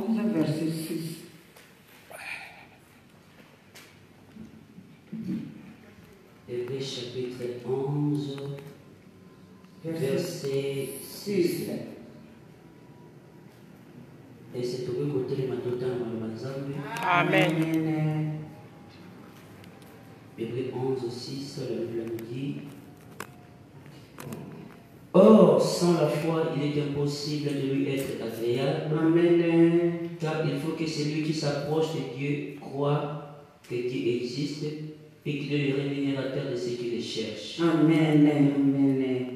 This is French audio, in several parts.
11, verset 6. Hébreux chapitre 11, verset 6. Et c'est tout le côté de ma totale. Amen. Hébreux 11, 6, la Bible nous dit: Or, sans la foi, il est impossible de lui être agréable. Amen. Car il faut que celui qui s'approche de Dieu croit que Dieu existe et qu'il est le rémunérateur de ceux qui le cherchent. Amen. Amen.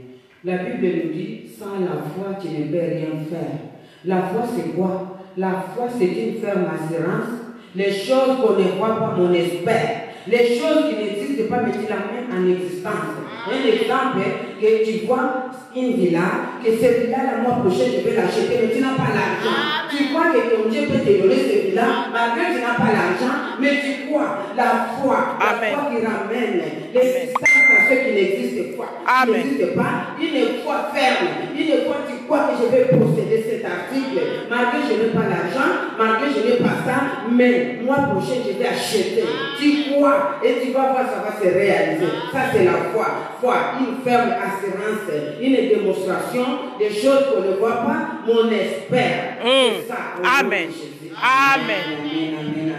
La Bible nous dit, sans la foi, tu ne peux rien faire. La foi, c'est quoi? La foi, c'est une ferme assurance. Les choses qu'on ne voit pas, on espère. Les choses qui n'existent pas, mais tu la mets en existence. Un exemple, que tu vois une villa, que cette villa, le mois prochain, je vais l'acheter, mais tu n'as pas l'argent. Tu crois que ton Dieu peut te donner cette villa, malgré que tu n'as pas l'argent, mais tu crois. La foi qui ramène l'existence à ceux qui n'existent pas. Amen. N'existe pas, une foi ferme, une foi tu crois que je vais posséder cet article, malgré que je n'ai pas l'argent, malgré que je n'ai pas ça, mais mois prochain je vais acheter. Tu crois et tu vas voir ça va se réaliser. Ça c'est la foi. Foi, une ferme assurance, une démonstration des choses qu'on ne voit pas, mais on espère. C'est ça. Amen. Amen.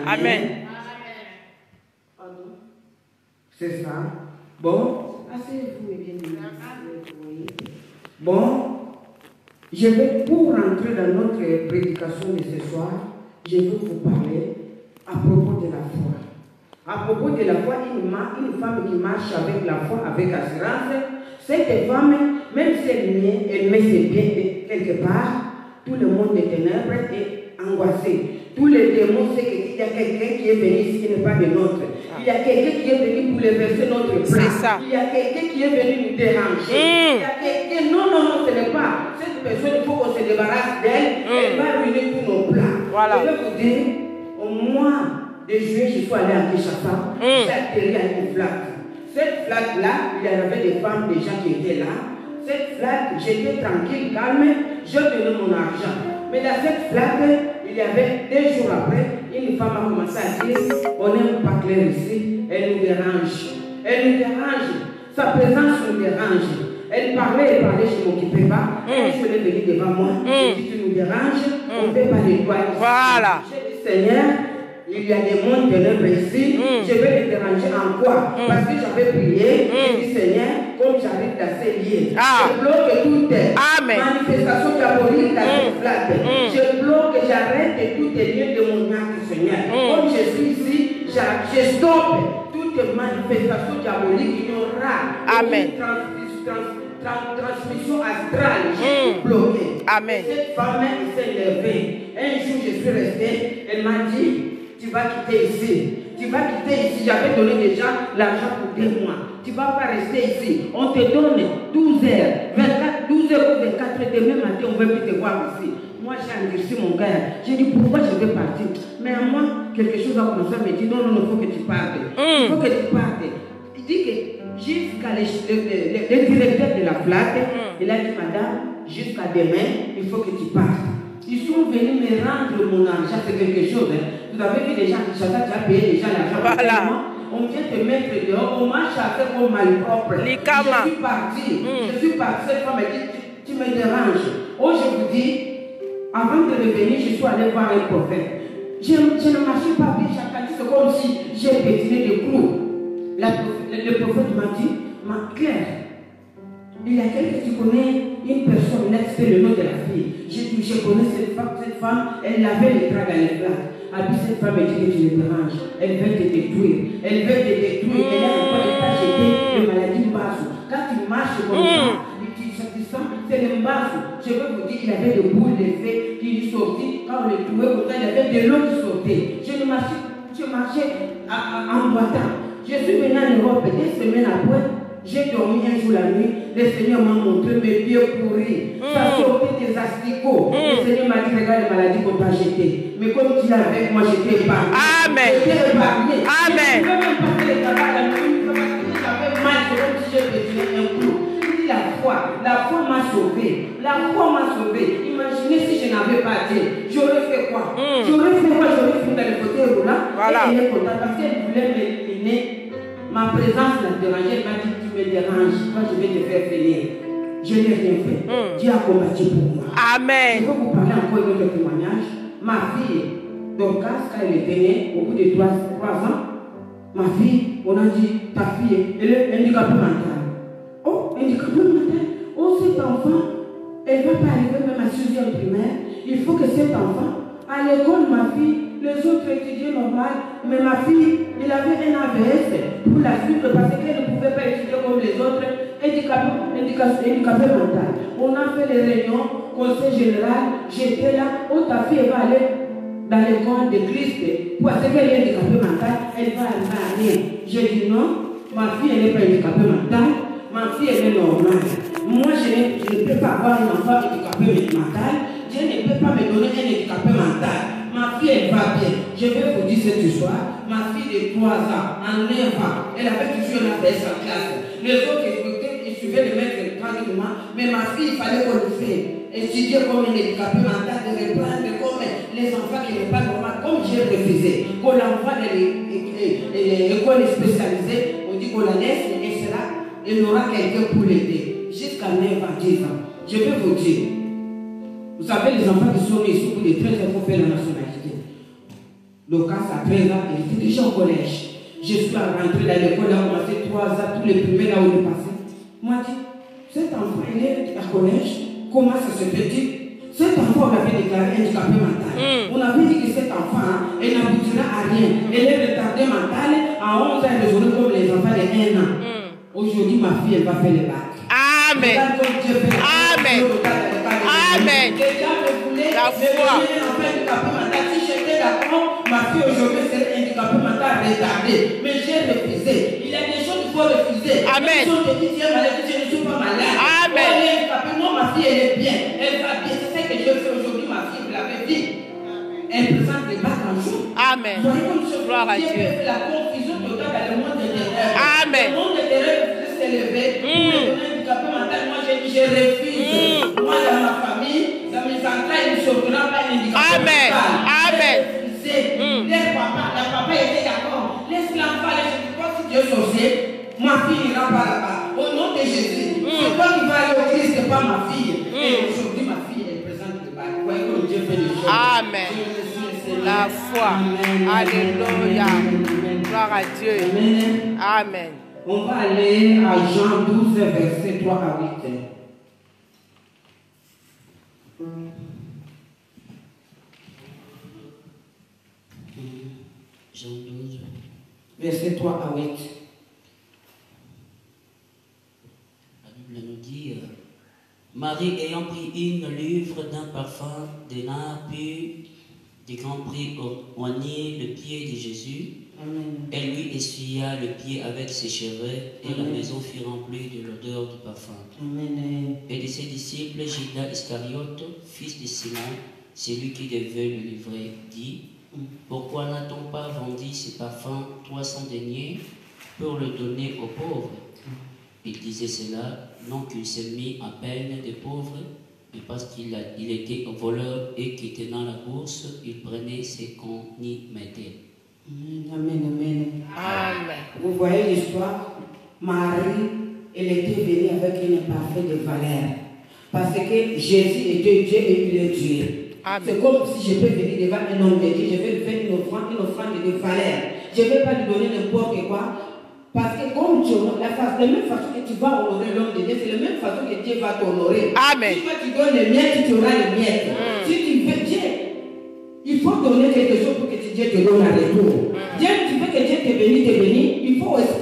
Amen. C'est ça. Bon, asseyez-vous et bien. Bon, je vais, pour rentrer dans notre prédication de ce soir, je vais vous parler à propos de la foi. À propos de la foi, une femme qui marche avec la foi, avec assurance, cette femme, même si elle met ses pieds quelque part, tout le monde des ténèbres est angoissé. Tous les démons savent qu'il y a quelqu'un qui est venu ici qui n'est pas de notre. Il y a quelqu'un qui est venu pour verser notre plan. Il y a quelqu'un qui est venu nous déranger. Il y a quelqu'un. Non, ce n'est pas. Cette personne, il faut qu'on se débarrasse d'elle. Elle va ruiner tous nos plans. Voilà. Je vais vous dire, au mois de juillet, je suis allé à Kinshasa. J'ai atterri à une flaque. Cette flaque-là, il y avait des femmes, des gens qui étaient là. Cette flaque, j'étais tranquille, calme. Je donnais mon argent. Mais dans cette flaque, il y avait 2 jours après, une femme a commencé à dire, on n'aime pas clair ici, elle nous dérange. Elle nous dérange. Sa présence nous dérange. Elle parlait, je ne m'occupais pas. Elle se venue devant moi. Si tu nous déranges, on ne fait pas les doigts ici. Voilà. J'ai dit, Seigneur, il y a des mondes ténèbres ici, je vais les déranger en quoi? Parce que j'avais prié, j'ai dit, Seigneur, comme j'arrive dans ces lieux, je bloque toutes manifestations diaboliques dans cette flaque. Je bloque, j'arrête tous les lieux de mon acte, Seigneur. Comme je suis ici, je stoppe toutes manifestations diaboliques, il y aura une transmission astrale, je bloquée. Amen. Cette femme s'est levée. Un jour, je suis resté, elle m'a dit, tu vas quitter ici. Tu vas quitter ici. J'avais donné déjà l'argent pour 2 mois. Tu ne vas pas rester ici. On te donne 12 heures, 24, 12 heures ou 24 heures. Demain matin, on ne veut plus te voir ici. Moi, j'ai endurci mon gars. J'ai dit, pourquoi je vais partir? Mais à moi, quelque chose a commencé à me dire, non, il faut que tu partes. Il faut que tu partes. Il dit que jusqu'à le directeur de la flaque, il a dit, madame, jusqu'à demain, il faut que tu partes. Ils sont venus me rendre mon argent, c'est quelque chose. Vous avez vu des gens qui chantent, tu as payé déjà l'argent. Voilà. On vient te mettre dehors, on m'a chassé comme malpropre. Je suis parti. Je suis parti. Cette femme m'a dit, tu me déranges. Oh, je vous dis, avant de revenir, je suis allé voir un prophète. Je ne marchais pas bien, c'est comme si j'ai pétiné des clous. Le prophète m'a dit, ma Claire, il y a quelqu'un qui connaît une personne, là, c'est le nom de la fille. Je connais cette femme, elle avait les draps dans les plaques. Et puis cette femme, elle dit que tu me déranges. Elle veut te détruire. Elle veut te détruire. Elle a encore pas jeté les maladies basses. Quand tu marches comme ça, tu sens, c'est le basse. Je veux vous dire qu'il y avait des boules de feu qui lui sortaient. Quand on les trouvait comme ça, il y avait de l'eau qui sortait. Je marchais en boitant. Je suis venu en Europe 2 semaines après. J'ai dormi un jour la nuit, le Seigneur m'a montré mes pieds pourris. Ça sortait des asticots. Le Seigneur m'a dit, regarde les maladies qu'on t'a jetées. Mais comme tu es avec moi, j'étais épargné. Amen. J'étais épargné. Amen. Je ne peux même pas faire le travail la nuit, parce que j'avais mal, c'est comme si j'ai pétiné un clou. Il dit la foi m'a sauvé. La foi m'a sauvé. Imaginez si je n'avais pas dit, j'aurais fait quoi? J'aurais fait quoi? J'aurais fait dans le côté roulant. Voilà. Et elle est contente parce qu'elle voulait m'éliminer. Ma présence la dérangeait. Elle m'a dit, tu me déranges. Moi, je vais te faire venir. Je n'ai rien fait. Dieu a combattu pour moi. Amen. Je vais vous parler encore de notre témoignage. Ma fille, Dorcas, quand elle était née, au bout de 3 ans, ma fille, on a dit, ta fille, elle est handicapée mentale. Oh, handicapée mentale. Oh, cet enfant, elle ne va pas arriver même à 6e primaire. Il faut que cet enfant, à l'école, ma fille, les autres étudiaient normal, mais ma fille, elle avait un AVS pour la suivre parce qu'elle ne pouvait pas étudier comme les autres, handicapée mentale. On a fait les réunions, conseil général, j'étais là, où ta fille va aller dans l'école de Christ, parce qu'elle est handicapée mentale, elle va à rien. J'ai dit non, ma fille, elle n'est pas handicapée mentale, ma fille, elle est normale. Moi, je ne peux pas avoir un enfant handicapé mental. Dieu ne peut pas me donner un handicapé mental. Ma fille, elle va bien. Je vais vous dire cette histoire. Ma fille de 3 ans, en 9 ans, elle avait toujours un AVS en classe. Les autres, ils suivaient le maître tranquillement. Mais ma fille, il fallait qu'on le fasse. Étudier comme un handicapé mental, de reprendre comme les enfants qui n'est pas normal, comme j'ai refusé. Qu'on l'envoie dans les écoles spécialisées, on dit qu'on la laisse, et cela, il y aura quelqu'un pour l'aider. Jusqu'à 9 ans, 10 ans. Je vais vous dire. Vous savez, les enfants qui sont nés ici, au bout de 13 ans, faut faire la nationalité. Donc, à 13 ans, il était déjà au collège. Je suis rentré dans l'école, là, on a fait 3 ans, tous les premiers là où il est passé. Moi, je dis, cet enfant, il est au collège, comment ça se fait-il? Cet enfant, on avait déclaré handicapé mental. On avait dit que cet enfant, elle n'aboutira à rien. Elle est retardée mentale, à 11 ans, elle est comme les enfants de 1 an. Aujourd'hui, ma fille, elle va faire le bac. Amen. Amen. Amen. La foi. Si j'étais d'accord, ma fille aujourd'hui serait handicapée mentale retardée. Mais j'ai refusé. Il y a des choses qu'il faut refuser. Amen. Les choses qui disent, je ne suis pas malade. Amen. Moi, ma fille, elle est bien. Elle va bien. C'est ce que je fais aujourd'hui, ma fille, vous l'avez dit. Elle présente des bacs en jour. Amen. Gloire à Dieu. La confusion totale dans le monde de l'erreur. Amen. Le monde de l'erreur veut s'élever. Pour me donner un handicapé mental, moi, je refuse. Moi, dans ma famille, dans mes entrailles, il ne sortira pas un handicapé Amen. mental. Amen. Laisse papa, la papa était d'accord. Laisse l'enfant aller. Je ne sais pas si Dieu est sorcier. Ma fille n'ira pas là-bas. Au nom de Jésus. C'est toi qui vas aller au Christ, c'est pas ma fille. Et aujourd'hui, ma fille, elle présente le bac. Vous voyez comme Dieu fait les choses. Amen. La foi. Alléluia. Gloire à Dieu. Amen. On va aller à Jean 12, verset 3 à 8. Jean 12. Verset 3 à 8. La Bible nous dit Marie ayant pris une livre d'un parfum de nard pur du grand prix oigné le pied de Jésus. Amen. Elle lui essuya le pied avec ses cheveux et la maison fut remplie de l'odeur du parfum. Amen. Et de ses disciples, Judas Iscariote, fils de Simon, celui qui devait le livrer, dit Pourquoi n'a-t-on pas vendu ce parfum 300 deniers pour le donner aux pauvres? Il disait cela, non qu'il s'est mis à peine des pauvres, mais parce qu'il était un voleur et qui tenant la bourse, il prenait ce qu'on y mettait. Amen, amen. Amen. Vous voyez l'histoire? Marie, elle était venue avec une parfait de valeur. Parce que Jésus était Dieu et il est Dieu. C'est comme si je peux venir devant un homme de Dieu, je vais lui faire une offrande de valeur. Je ne vais pas lui donner n'importe quoi. Parce que comme Dieu, la même façon que tu vas honorer l'homme de Dieu, c'est la même façon que Dieu va t'honorer. Amen. Si toi tu donnes les miettes, tu auras les miettes. Si tu veux Dieu, il faut donner quelque chose pour que Dieu te donne un retour. Dieu, tu veux que Dieu te bénisse, il faut aussi.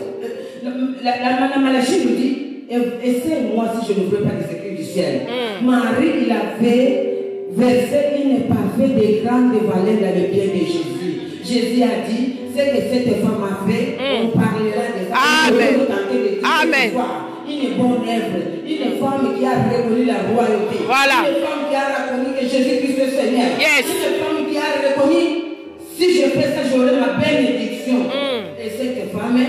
La Malachie nous dit, essaie-moi si je ne veux pas des secrets du ciel. Marie, il avait versé une parfait de grande valeur dans le bien de Jésus. Jésus a dit, c'est que cette femme a fait, on parlera de ça. Amen. Amen. Une bonne œuvre, une femme qui a reconnu la royauté. Voilà. Une femme qui a reconnu que Jésus-Christ est Seigneur. Yes. Une femme qui a reconnu, si je fais ça, j'aurai ma bénédiction. Et cette femme,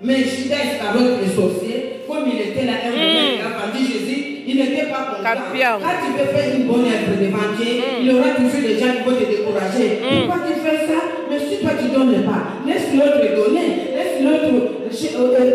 mais Judas Iscariote, le sorcier, comme comme il était là, un moment, il a vendu Jésus, il n'était pas content. Campion. Quand tu veux faire une bonne œuvre devant Dieu, il y aura toujours des gens qui vont te décourager. Pourquoi tu fais ça? Mais si toi tu ne donnes pas, laisse l'autre donner, laisse l'autre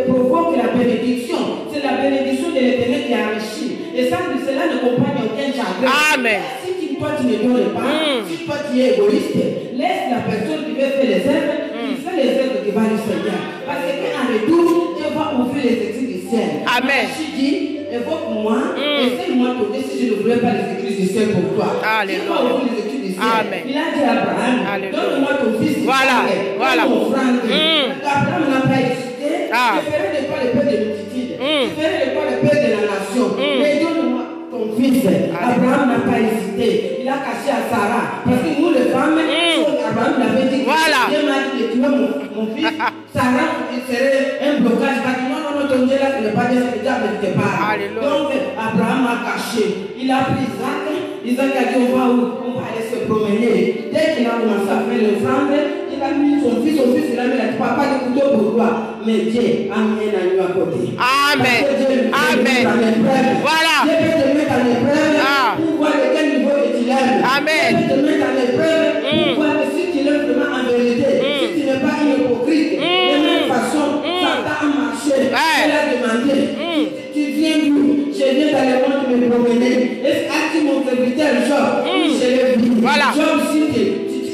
provoque la bénédiction. C'est la bénédiction de l'Éternel qui enrichit. Et ça, cela ne compagne aucun chagrin. Amen. Si toi tu ne donnes pas, si toi tu es égoïste, laisse la personne qui veut faire les œuvres, qui fait les œuvres qui va lui Seigneur. Parce qu'en retour, Dieu va ouvrir les écrits du ciel. Amen. Je dis, évoque-moi, essaie-moi de donner si je ne voulais pas les écrits du ciel pour toi. Alléluia. Dieu va ouvrir les écrits du ciel. Amen. Il a dit à Abraham, donne-moi ton fils. Voilà, voilà. Abraham n'a pas hésité. Je ferai de toi le père de multitude. Je ferai de toi le père de la nation. Mais donne-moi ton fils. Abraham n'a pas hésité. Il a caché à Sarah. Parce que nous, les femmes, Abraham l'avait dit, voilà. Dieu m'a dit de tuer mon fils. Sarah, il serait un blocage. Il va dire, non, ton Dieu là, tu n'es pas Dieu, c'est le diable qui te parle. Donc, Abraham a caché. Il a pris Isaac. Isaac a dit, on va aller se promener. Dès qu'il a commencé à faire l'offrande, il a mis son fils, il a mis la papa de couteau pour toi. Mais Dieu a mis un agneau à côté. Amen. Amen. Voilà. Dieu peut te mettre en épreuve pour voir de quel niveau tu lèves. Amen. Dieu peut te mettre en épreuve pour voir si tu lèves vraiment en vérité. Si tu n'es pas une hypocrite. De la même façon, Satan a marché. Elle a demandé, tu viens d'où? Je viens dans le monde me promener. Est-ce que mon serviteur Job? Je l'ai vu. Voilà. Job, si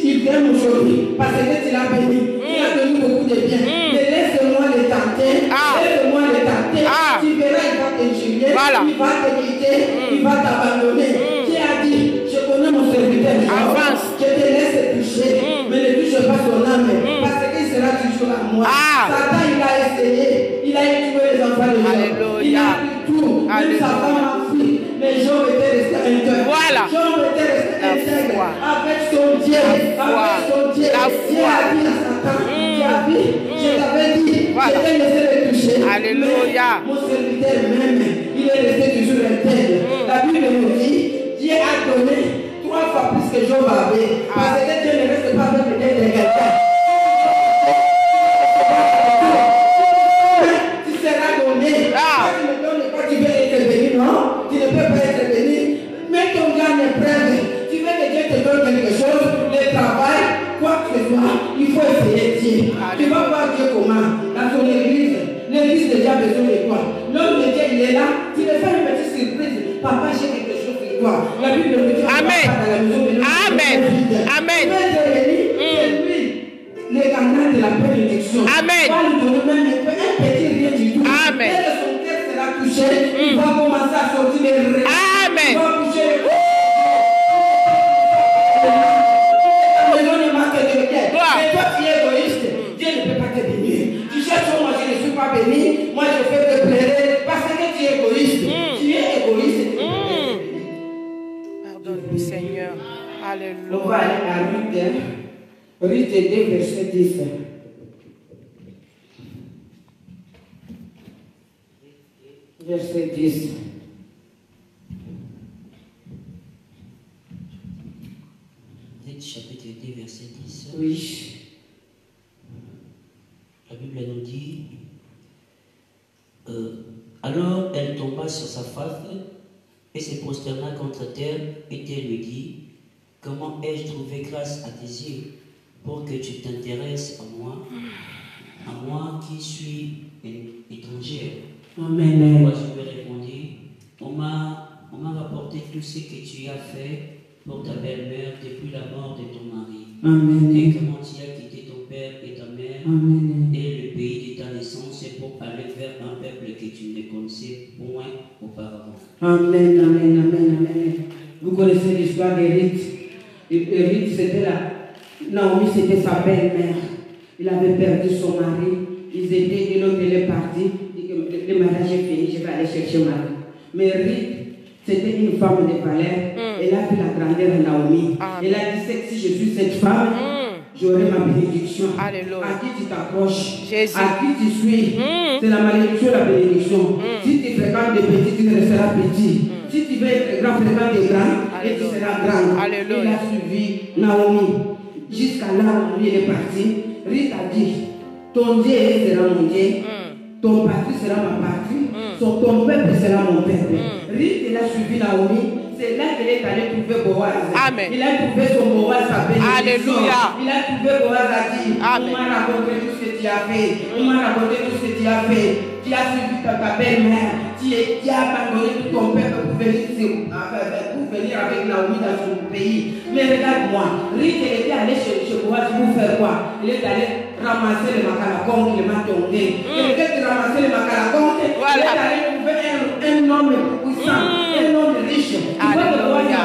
il t'aime aujourd'hui, parce que tu l'as béni, tu as donné beaucoup de bien. Mais laisse-moi le tenter. Laisse-moi le tenter. Tu verras, il va t'injurier. Voilà. Il va te quitter. Il va t'abandonner. Qui a dit, je connais mon serviteur Job. Je te laisse toucher. Mais ne touche pas son âme. Parce qu'il sera toujours à moi. Satan, il a essayé. Il a tué les enfants de Job. Il a pris tout. Même sa femme a fui. Mais Job était resté intègre. Voilà. Job était resté intègre. Avec son Dieu. Avec son Dieu. Dieu a dit à Satan. Tu as vu? Je t'avais dit. Voilà. Je t'ai laissé le toucher. Alléluia. Mais mon serviteur même, il est resté toujours intègre. La Bible nous dit, Dieu a donné 3 fois plus que Job avait. Parce que Dieu ne reste pas avec les de quelqu'un. Tu seras donné. Quand tu ne donnes pas, tu veux être béni, non? Tu ne peux pas être béni. Mets ton gars en épreuve. Tu veux que Dieu te donne quelque chose, le travail, quoi que ce soit, il faut essayer Dieu. Tu vas voir Dieu comment? Dans ton église, l'église déjà besoin de toi. L'homme de Dieu, il est là. Tu ne fais une petite surprise. Papa, j'ai quelque chose pour toi. La Bible me dit, Amen. Amen. Amen. C'est lui, le gagnant de la bénédiction. Amen. Va lui donner même un petit rien du tout. Amen. Dès que son cœur sera touché, il va commencer à sortir les rêves. Amen. Il va toucher les mais toi tu es égoïste, Dieu ne peut pas te bénir. Tu cherches, moi je ne suis pas béni, moi je fais te plaire parce que tu es égoïste. Tu es égoïste. Pardonne-nous, Seigneur. On va Alléluia. aller à Ruth, Ruth 2, verset 10. Verset 10. Chapitre 2, verset 10. Oui. La Bible nous dit, alors elle tomba sur sa face et se prosterna contre terre et elle lui dit, comment ai-je trouvé grâce à tes yeux pour que tu t'intéresses à moi qui suis étrangère? Amen. Moi je lui répondis, on m'a rapporté tout ce que tu as fait pour ta belle-mère depuis la mort de ton mari. Amen. Et comment tu as quitté ton père et ta mère Amen. et le pays de ta naissance pour aller vers un peuple que tu ne connaissais point auparavant. Amen, amen, amen, amen. Vous connaissez l'histoire de Ruth. Ruth, c'était là. Naomi, c'était sa belle-mère. Il avait perdu son mari. Ils étaient, l'autre, il est parti. Il dit que le mariage est fini, je vais aller chercher un mari. Mais Ruth, c'était une femme de valeur. Elle a vu la grandeur de Naomi. Elle a dit, si je suis cette femme, j'aurai ma bénédiction. Alléluia. À qui tu t'approches, Jésus. à qui tu suis, c'est la malédiction, la bénédiction. Si tu fréquentes des petits, tu ne resteras petit. Si tu veux être grand, fréquente des grands, et tu seras grand. Alléluia. Il a suivi Naomi. Jusqu'à là où lui il est parti, Ruth a dit, ton Dieu sera mon Dieu. ton parti sera ma partie, ton peuple sera mon peuple. Ruth, il a suivi Naomi. C'est là qu'il est allé trouver Boaz. Amen. Il a trouvé son Boaz à bénédiction. Alléluia. Il a trouvé Boaz à dire, Amen. on m'a raconté tout ce que tu as fait. On m'a raconté tout ce que tu as fait. Tu as suivi ta belle-mère. Tu as abandonné tout ton peuple pour venir avec Naomi dans son pays. Mais regarde-moi, Ruth, elle était allée chez Boaz pour faire quoi? Il est allé ramasser les macalacontes qu'il m'a tombé. Il était ramasser les macalacontes. Il est allé trouver un homme puissant, un homme riche. Alléluia.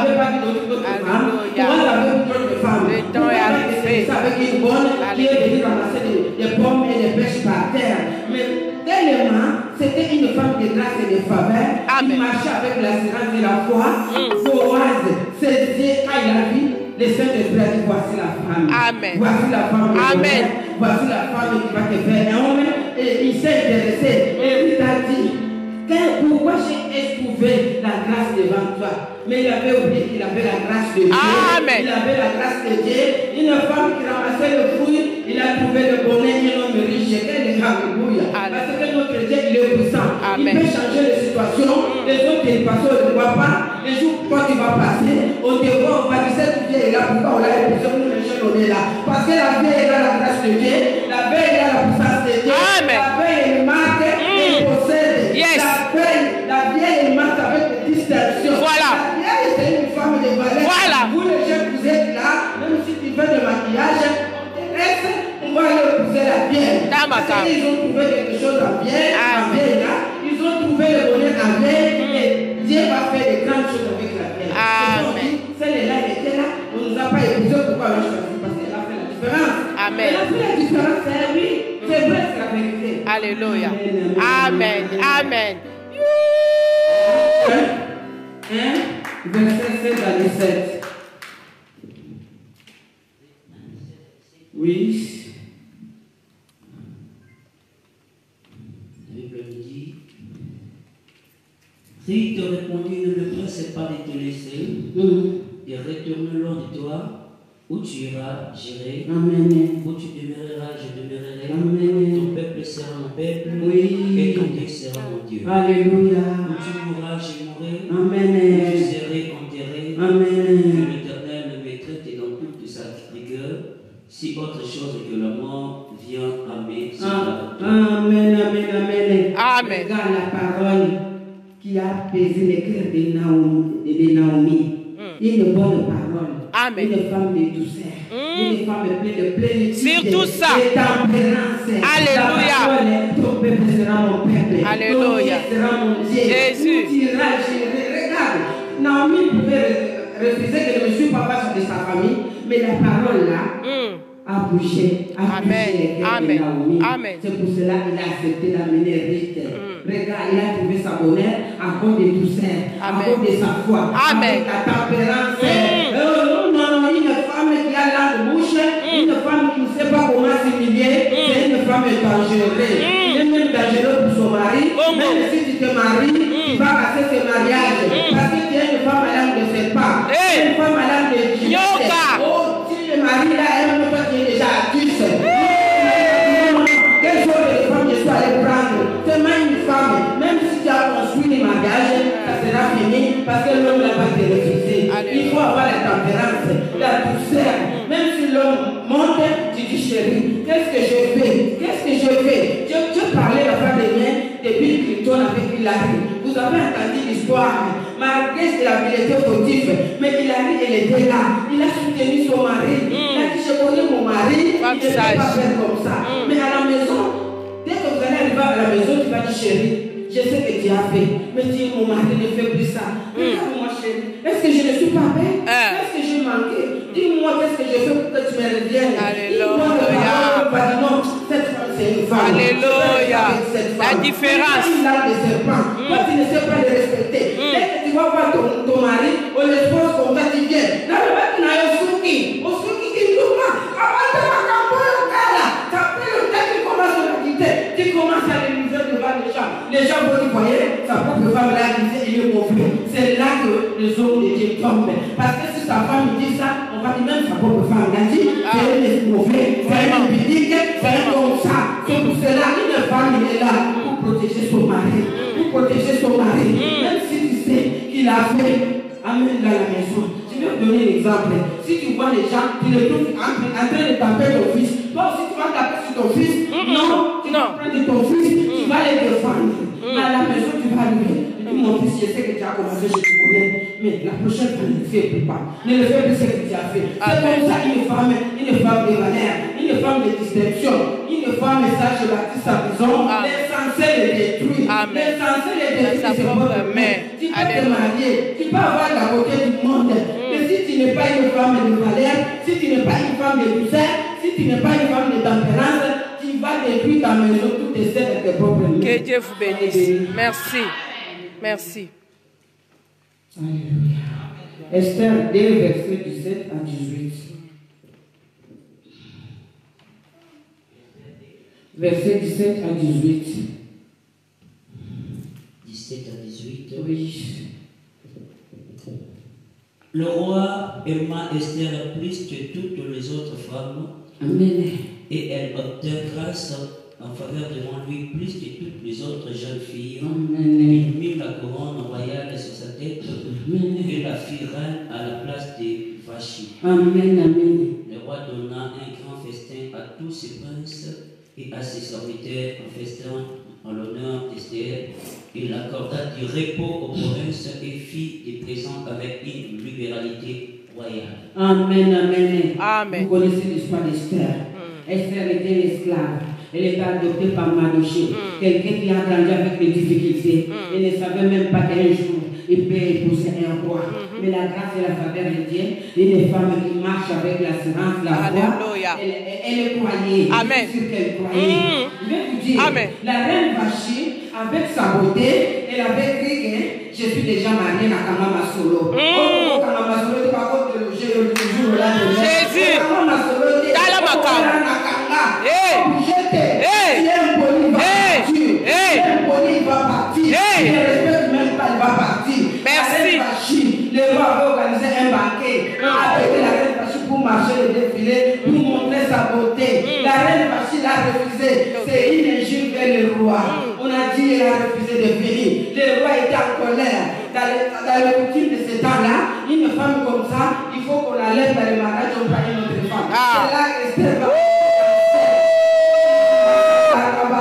Le temps est arrivé. Avec une bonne qui est venue ramasser des pommes et des pêches par terre. Mais tellement, c'était une femme de grâce et de faveur qui marchait avec l'assurance de la foi. Boaz s'est dit, quand il a vu, les Saint-Esprit a dit, voici la femme. Amen. Voici la femme. Amen. Voici la femme qui va te faire un homme. Et il s'est intéressé. Et il a dit, pourquoi j'ai éprouvé la grâce devant toi? Mais il avait oublié qu'il avait la grâce de Dieu. Amen. Il avait la grâce de Dieu. Une femme qui ramassait le fruit, il a trouvé le bonheur d'un homme riche. Quel est Alléluia. Parce que notre Dieu, il est puissant. Amen. Il peut changer les situations. Les autres, ils passent, on ne voit pas. Les jours, quand tu vas passer, on te voit, on va dire, cette vie est là. Pourquoi on l'a épousé? Nous, les jeunes, on est là. Parce que la vie est là, la grâce de Dieu. La vie est là, la puissance de Dieu. Amen. La vie est marque et possède. Yes. La vieille est marque avec distinction. Voilà. La vieille, c'est une femme de valeur. Voilà. Vous les jeunes, vous êtes là, même si tu fais de maquillage, on te laisse, on va aller épouser la vieille. Parce qu'ils ont trouvé quelque chose en vieille, là. Ils ont trouvé le bonheur en vieille, et Dieu va faire de grandes choses avec la vieille. Amen. Celle-là, elle était là, on ne nous a pas épousé, pourquoi on l'a choisi? Parce qu'elle a fait la différence. Amen. Elle a fait la différence, oui, c'est vrai, c'est la vérité. Alléluia. Amen. Amen. Verset 16 à 17. Oui. La Bible nous dit, Ruth répondit, ne me presse pas de te laisser et retourne loin de toi. Où tu iras, j'irai. Amen. Où tu demeureras, je demeurerai. Amen. Ton peuple sera mon peuple. Oui. Et ton Dieu sera mon Dieu. Alléluia. Où tu mourras, je mourrai. Amen. Où tu serai enterré. Amen. Que l'Éternel me traite dans toute sa rigueur, si autre chose que la mort vient à mes Amen, amen, amen. Amen. Regarde la parole qui a pesé le cœur de Naomi. Une bonne parole. Amen. Une femme de douceur. Une femme pleine de plénitude. Surtout ça. De tempérance. Alléluia. La parole, ton peuple sera mon peuple. Alléluia. Ton Dieu sera mon Dieu. Jésus. Tu iras, regarde. Naomi pouvait refuser que ne suis pas face de sa famille, mais la parole là a bougé. Amen. Amen. Amen. C'est pour cela qu'il a accepté d'amener Ruth. Regarde, il a trouvé sa bonheur à cause de douceur, à cause de sa foi, Amen. à cause de la tempérance. Non, une femme qui a la bouche, une femme qui ne sait pas comment s'humilier, c'est une femme dangereuse. Elle est même dangereuse pour son mari. Même si tu te maries, tu vas casser ce mariage. Parce que tu es une femme à l'âme de serpent. Une femme à l'âme de Dieu. Oh, si le mari là est un toi qui est déjà adulte. Quelle sorte de femme je suis allé prendre? Seulement une femme, même si tu as construit les mariages, ça sera fini parce que l'homme n'a pas été refusé. Il faut avoir la tempérance, la douceur. Même si l'homme monte, tu dis chérie, qu'est-ce que je fais? Qu'est-ce que je fais? Je parlais la fois dernière depuis Clinton avec Hillary. Vous avez entendu l'histoire. Malgré la vérité fautive, mais Hillary, elle était là. Il a soutenu son mari. Il a dit, je connais mon mari, il ne peut pas faire comme ça. Mais à la maison, dès que vous allez arriver à la maison, tu vas dire chérie, je sais que tu as fait, mais dis mon mari ne fait plus ça. Regarde-moi chérie, est-ce que je ne suis pas belle? Est-ce que j'ai manqué? Dis-moi qu'est-ce que je fais pour que tu me reviennes. Dis-moi non, cette femme c'est une femme. Alléluia. La différence. Toi tu ne sais pas le respecter. Dès que tu vas voir ton mari, on l'expose comme ça, tu viens. Là, le mec n'a pas souki. Au souki qui nous voit. Avant de la campagne, ça fait le temps qu'il commence à la quitter. Tu commences à l'élever devant les gens. Les gens vont dire, voyez, sa propre femme là, il est mauvais. C'est là que les hommes de Dieu tombent. Parce que si sa femme dit ça, on va dire même sa propre femme l'a dit, c'est mauvais, c'est un biblique, c'est comme ça. C'est pour cela, une femme, il est là. parler. Même si tu sais qu'il a fait, amène dans la maison. Je vais vous donner un exemple. Si tu vois les gens, tu les trouves en train de taper ton fils. Toi aussi, tu vas taper sur ton fils. Non, tu vas prendre ton fils, tu vas les défendre. À la maison, tu vas lui. Mon fils, je sais que tu as commencé, je te connais, mais la prochaine fois, ne le fais plus pas. Ne le fais plus ce que tu as fait. C'est comme ça une femme de valeur, une femme de distinction, une femme sage bâtit sa maison, l'essentiel est détruit. L'essentiel est détruit, c'est votre main. Tu peux te marier, tu peux avoir la beauté du monde, mais si tu n'es pas une femme de valeur, si tu n'es pas une femme de douceur, si tu n'es pas une femme de tempérance, tu vas détruire ta maison, tout est seul avec tes propres mains. Que Dieu vous bénisse. Merci. Merci. Alléluia. Esther 2, verset 17 à 18. Verset 17 à 18. 17 à 18. Oui. Le roi aima Esther plus que toutes les autres femmes. Amen. Et elle obtint grâce en faveur devant lui plus que toutes les autres jeunes filles. Amen. Il mit la couronne royale sur sa tête et la fit reine à la place de Vachi. Amen. Amen. Le roi donna un grand festin à tous ses princes et à ses serviteurs, un festin en l'honneur d'Esther. Il accorda du repos aux provinces et fit des présents avec une libéralité royale. Amen. Amen. Amen. Vous connaissez l'histoire d'Esther. Esther était l'esclave. Elle était adoptée par Mardochée. Quelqu'un qui a grandi avec des difficultés. Elle ne savait même pas qu'un jour, il peut épouser un roi. Mais la grâce et la faveur de Dieu, une femme qui marche avec l'assurance, la foi, elle croyait. Amen. Sur qu'elle croyait. Je vais vous dire, Amen. la reine Vachi, avec sa beauté, elle avait dit que je suis déjà mariée à Kamama Solo. Oh, Kamama Solo, tu vas pas te loger le jour là. Jésus. Kamama Solo, tu vas pas Merci. Le roi avait organisé un banquet avec la reine Vachi pour marcher le défilé, pour montrer sa beauté. La reine Vachi l'a refusé. C'est une injure vers le roi. On a dit qu'elle a refusé de venir. Le roi était en colère. Dans le coutume de ce temps-là, une femme comme ça, il faut qu'on la lève dans le mariage pour prendre une autre femme. C'est là que Esther va.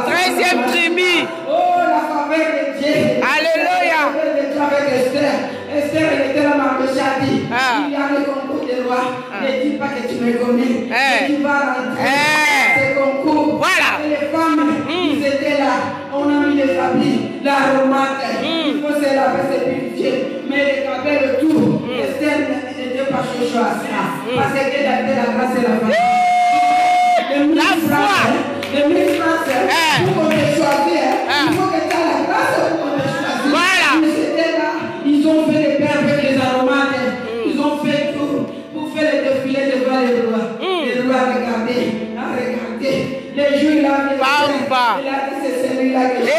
13e tribu. Oh, la faveur de Dieu. Alléluia. La faveur de Dieu avec Esther. Esther, elle était là, Mardochée a dit. Il y a le concours des rois. Ne dis pas que tu me connais. Tu vas rentrer. C'est concours. Voilà. Et les femmes, ils étaient là. On a mis les habits, la romate. Il faut se laver, se purifier. Mais les cabelles, le tout. Esther n'était pas chaud à ça. Parce qu'elle avait la grâce et la faveur. La foi. Les ministres, pour qu'on te choisisse, il faut que tu aies la grâce pour qu'on te choisisse. Voilà. Ils étaient là, ils ont fait les pains avec les aromates, ils ont fait tout pour faire le défilé devant les rois. Les rois a regardé. Les jours, il a dit, il a dit, c'est celui-là que j'ai.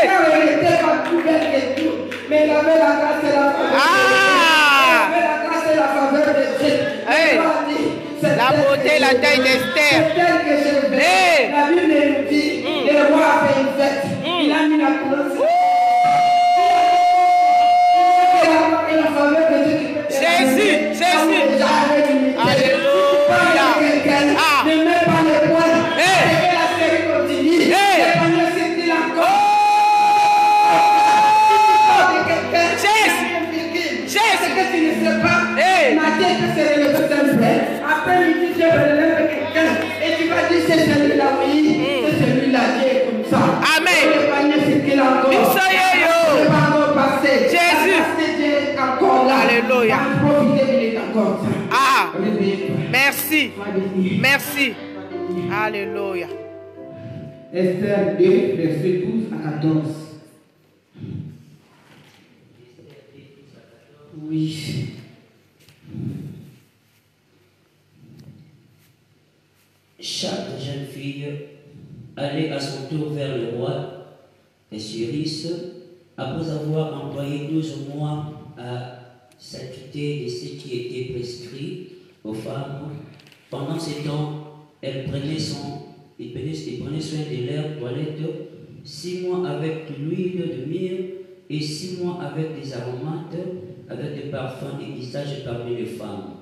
Il n'était pas plus belle que tout, mais il avait la grâce et la faveur. Il avait la grâce et la faveur de Dieu. La beauté, la taille d'Esther. C'est tel que je vais. La Bible nous dit, le roi a fait une fête. Il a mis la couronne. Et la faveur de Dieu qui peut te Jésus. Alléluia. Ne mets pas les points. Et la série continue. Les paniers s'étilent encore. Ce que tu ne sais pas, Matthieu peut se relever simple. Après midi, je vais relever quelqu'un et tu vas dire c'est celui-là, oui, c'est celui-là, Dieu est comme ça. Amen. Le panier s'étile encore. Le pas encore passé. Jésus. Dieu est encore là. Alléluia. Profitez, il est encore ça. Merci. Merci. Alléluia. Esther 2, verset 12 à 14. Oui. Chaque jeune fille allait à son tour vers le roi Assuérus après avoir employé 12 mois à s'acquitter de ce qui était prescrit aux femmes. Pendant ce temps, elle prenait soin de leur toilette 6 mois avec de l'huile de myrrhe, et 6 mois avec des aromates, avec des parfums et visages parmi les femmes.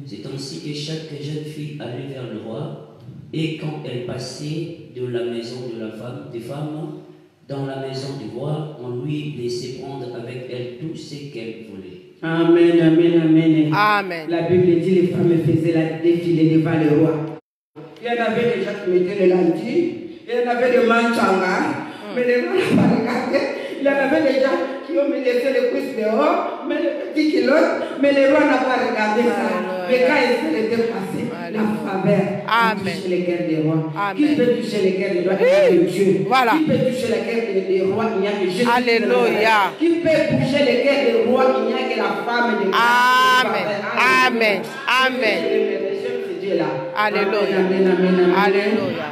C'est ainsi que chaque jeune fille allait vers le roi, et quand elle passait de la maison de la femme, des femmes dans la maison du roi, on lui laissait prendre avec elle tout ce qu'elle voulait. Amen, amen, amen. Amen. La Bible dit les femmes faisaient la défilée devant le roi. Il y en avait déjà qui mettaient les lentilles, il y en avait des manchanga, mais les gens n'ont pas regardé. Il y en avait des gens qui ont mis les cuisses dehors, mais les petits kilos, mais le roi n'a pas regardé ça. Mais quand il s'est dépassé, la faveur touche les cœurs des rois. Qui peut toucher les cœurs des rois? Il n'y a que Dieu. Voilà. Qui peut toucher les cœurs des rois? Il n'y a que Jésus. Alléluia. Qui peut toucher les cœurs des rois? Il n'y a que la femme de Dieu. Amen. Amen. Amen. Alléluia. Alléluia.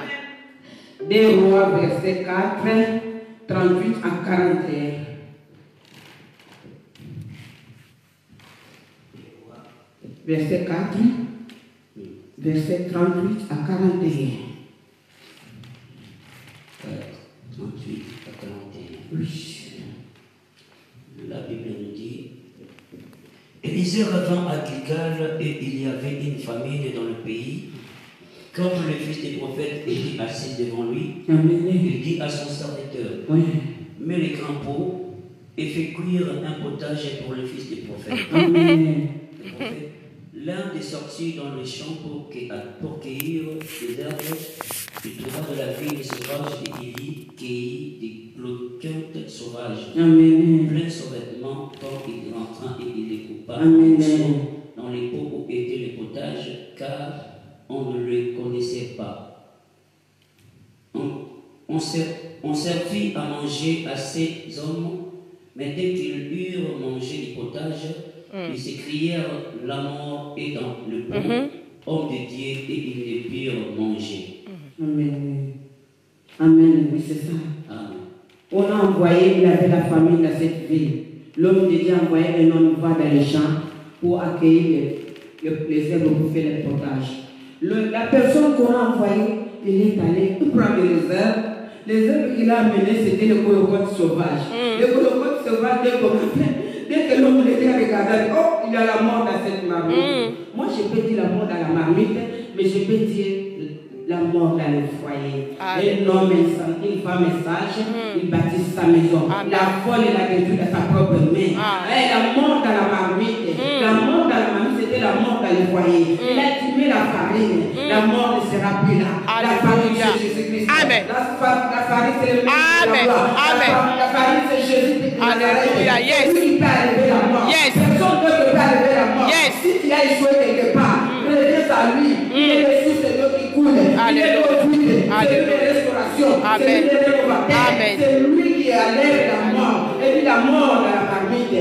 Des rois, verset 4, 38 à 41. Verset 4, verset 38 à 41. 38 à 41. Oui. La Bible nous dit: Élisée revint à Gilgal, et il y avait une famine dans le pays. Quand le fils des prophètes était assis devant lui, il dit à son serviteur: Mets les crampons et fais cuire un potage pour le fils des prophètes. L'un des sortis dans les champs pour cueillir des herbes, il trouva de la vigne sauvage et il y cueillit des cloquettes sauvages. Plein sauvagement, quand il rentra et il les coupa dans les pots où étaient les potages, car on ne les connaissait pas. On servit à manger à ces hommes, mais dès qu'ils eurent mangé les potages, ils s'écrièrent: la mort est dans le bon homme de Dieu, et ils ne purent manger. Amen. Amen, oui, c'est ça. Amen. On a envoyé, il avait la famille dans cette ville. L'homme de Dieu a envoyé un homme voir dans les champs pour accueillir les herbes pour faire les potages. La personne qu'on a envoyée, il est allé pour prendre les herbes. Les herbes qu'il a amenées, c'était le colocote sauvage. Le colocote sauvage, dès que l'homme les a regardé, oh, il y a la mort dans cette marmite. Moi, je peux dire la mort dans la marmite, mais je peux dire la mort dans le foyer. Un homme, une femme sage, il bâtit sa maison. La folle, il a détruit de sa propre main. La mort dans la marmite. La mort dans la marmite, c'était la mort dans le foyer. Il a tué la farine. La mort ne sera plus là. La farine, c'est Jésus-Christ. Amen. La farine, c'est le Messie de la gloire. La farine, c'est Jésus-Christ. Alléluia. Yes. Qui peut arriver la mort. Yes. Personne ne peut arriver la mort. Yes. Si tu as échoué quelque part, reviens à lui. Il est le source de l'eau qui coule. Alléluia. Il est le vide. C'est lui de restauration. C'est lui de rénovateur. C'est lui qui enlève la mort. Et puis la mort dans la marmite.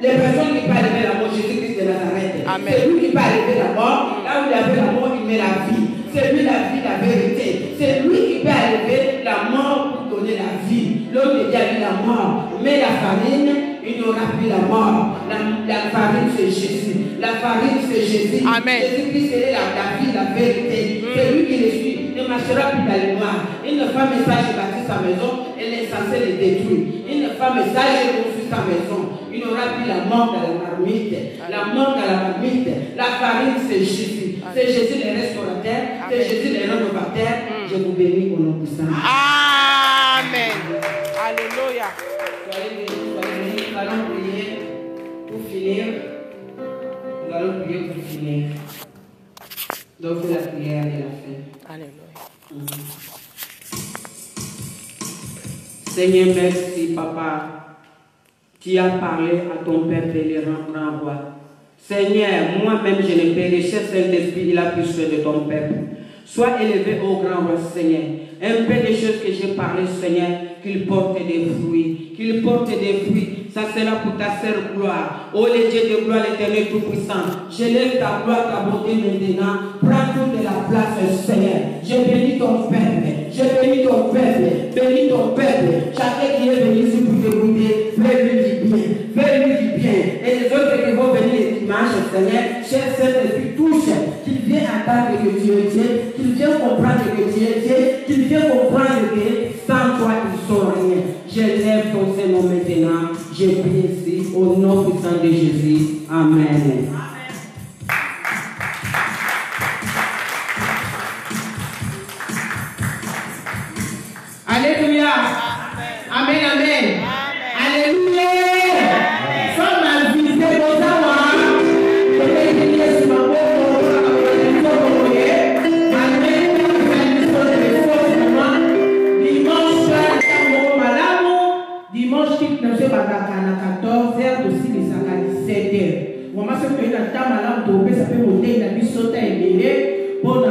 Les personnes qui peuvent arriver la mort, Jésus-Christ de Nazareth. C'est lui qui peut arriver la mort. Là où il avait la mort, il met la vie. C'est lui la vie, la vérité. C'est lui qui peut arriver la mort pour donner la vie. L'homme de Dieu a vu la mort. Mais la farine, il n'aura plus la mort. La farine, c'est Jésus. La farine, c'est Jésus. Jésus-Christ, c'est la vie, la vérité. C'est lui qui le suit. Il ne marchera plus dans le noir. Une femme sage bâtit sa maison, elle est censée le détruire. Une femme sage construit sa maison. Il n'aura plus la mort dans la marmite. La mort dans la marmite. La farine, c'est Jésus. C'est Jésus le restaurateur. C'est Jésus le rénovateur. Je vous bénis au nom de ça. Amen. Alléluia. Soyez bénis. Nous allons prier pour finir. Nous allons prier pour finir. Donc la prière est la fin. Alléluia. Seigneur, merci, Papa. Tu as parlé à ton peuple et les renvoie. Seigneur, moi-même je ne péris. Cher Saint-Esprit, il a pu faire de ton peuple. Sois élevé au grand roi, Seigneur. Un peu des choses que j'ai parlé, Seigneur, qu'il porte des fruits. Qu'il porte des fruits. Ça sera pour ta sœur gloire. Oh, les dieux de gloire, l'Éternel Tout-Puissant. Je lève ta gloire, ta beauté maintenant. Prends toute la place, Seigneur. Je bénis ton peuple. Je bénis ton peuple. Bénis ton peuple. Chacun qui est venu ici pour t'écouter, fais-lui du bien. Fais-lui du bien. Et les autres qui vont venir les dimanches, Seigneur, cher Saint-Esprit, touche. Qu'il vienne entendre que tu es Dieu. Qu'il vienne comprendre que tu es Dieu. Qu'il vienne comprendre que sans maintenant. Je prie ici au nom puissant de Jésus. Amen. Alléluia. Amen, amen. Alléluia. Sans ma vie, c'est bon ça, moi. Dimanche qui nous fait à 14h, de 6 à 17h. Moi, je suis dans ta malade, ça peut monter, il a mis sauter et mêler pour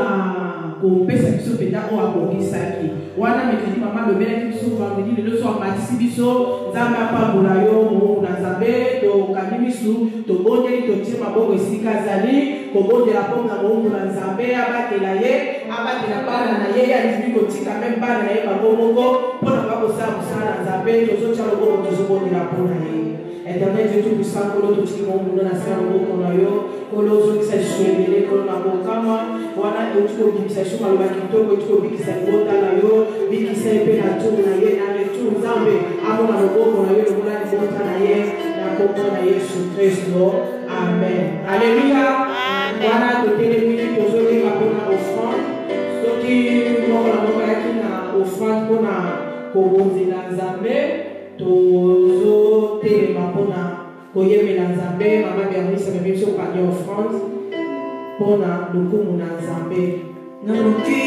kopesa biso penda o akokisaki wana mekidi mama lobelaki biso vendredi lelo soir matisi biso nzambe apambola yo momu na nzambe tokani misu tobondeli totie maboko esika azali kobondela mpona momu na nzambe abatela ye abatela bana na ye alimi kotika meme bana na ye bango moko mpona bakosala mosala na nzambe tozotya loboko tozobondela mpona ye. Éternel Dieu Tout-Puissant, Kolo Toti Mongo na Sango Konayo, Kolo Zokisa Shwebele, Kolo Nabokama, Wana Etuko Bikisa Shuma Lubakitoko, Etuko Bikisa Ngota Nayo, Bikisa Epe na Tumu na Ye, na Retu Nzambe, Amo na Loboko na Ye, Lobona Ngota na Ye, na Koko na Yesu Kristo. Amen. Alléluia. Wana Totele Mini Tozoli Kapona offrande, Soki Moko na Moko Yaki na offrande Kona Kobonzi na Nzambe, Tozo telema pona koyemela nzambe mama Bernice meme biso panie offrande pona lokumu na nzambe na loki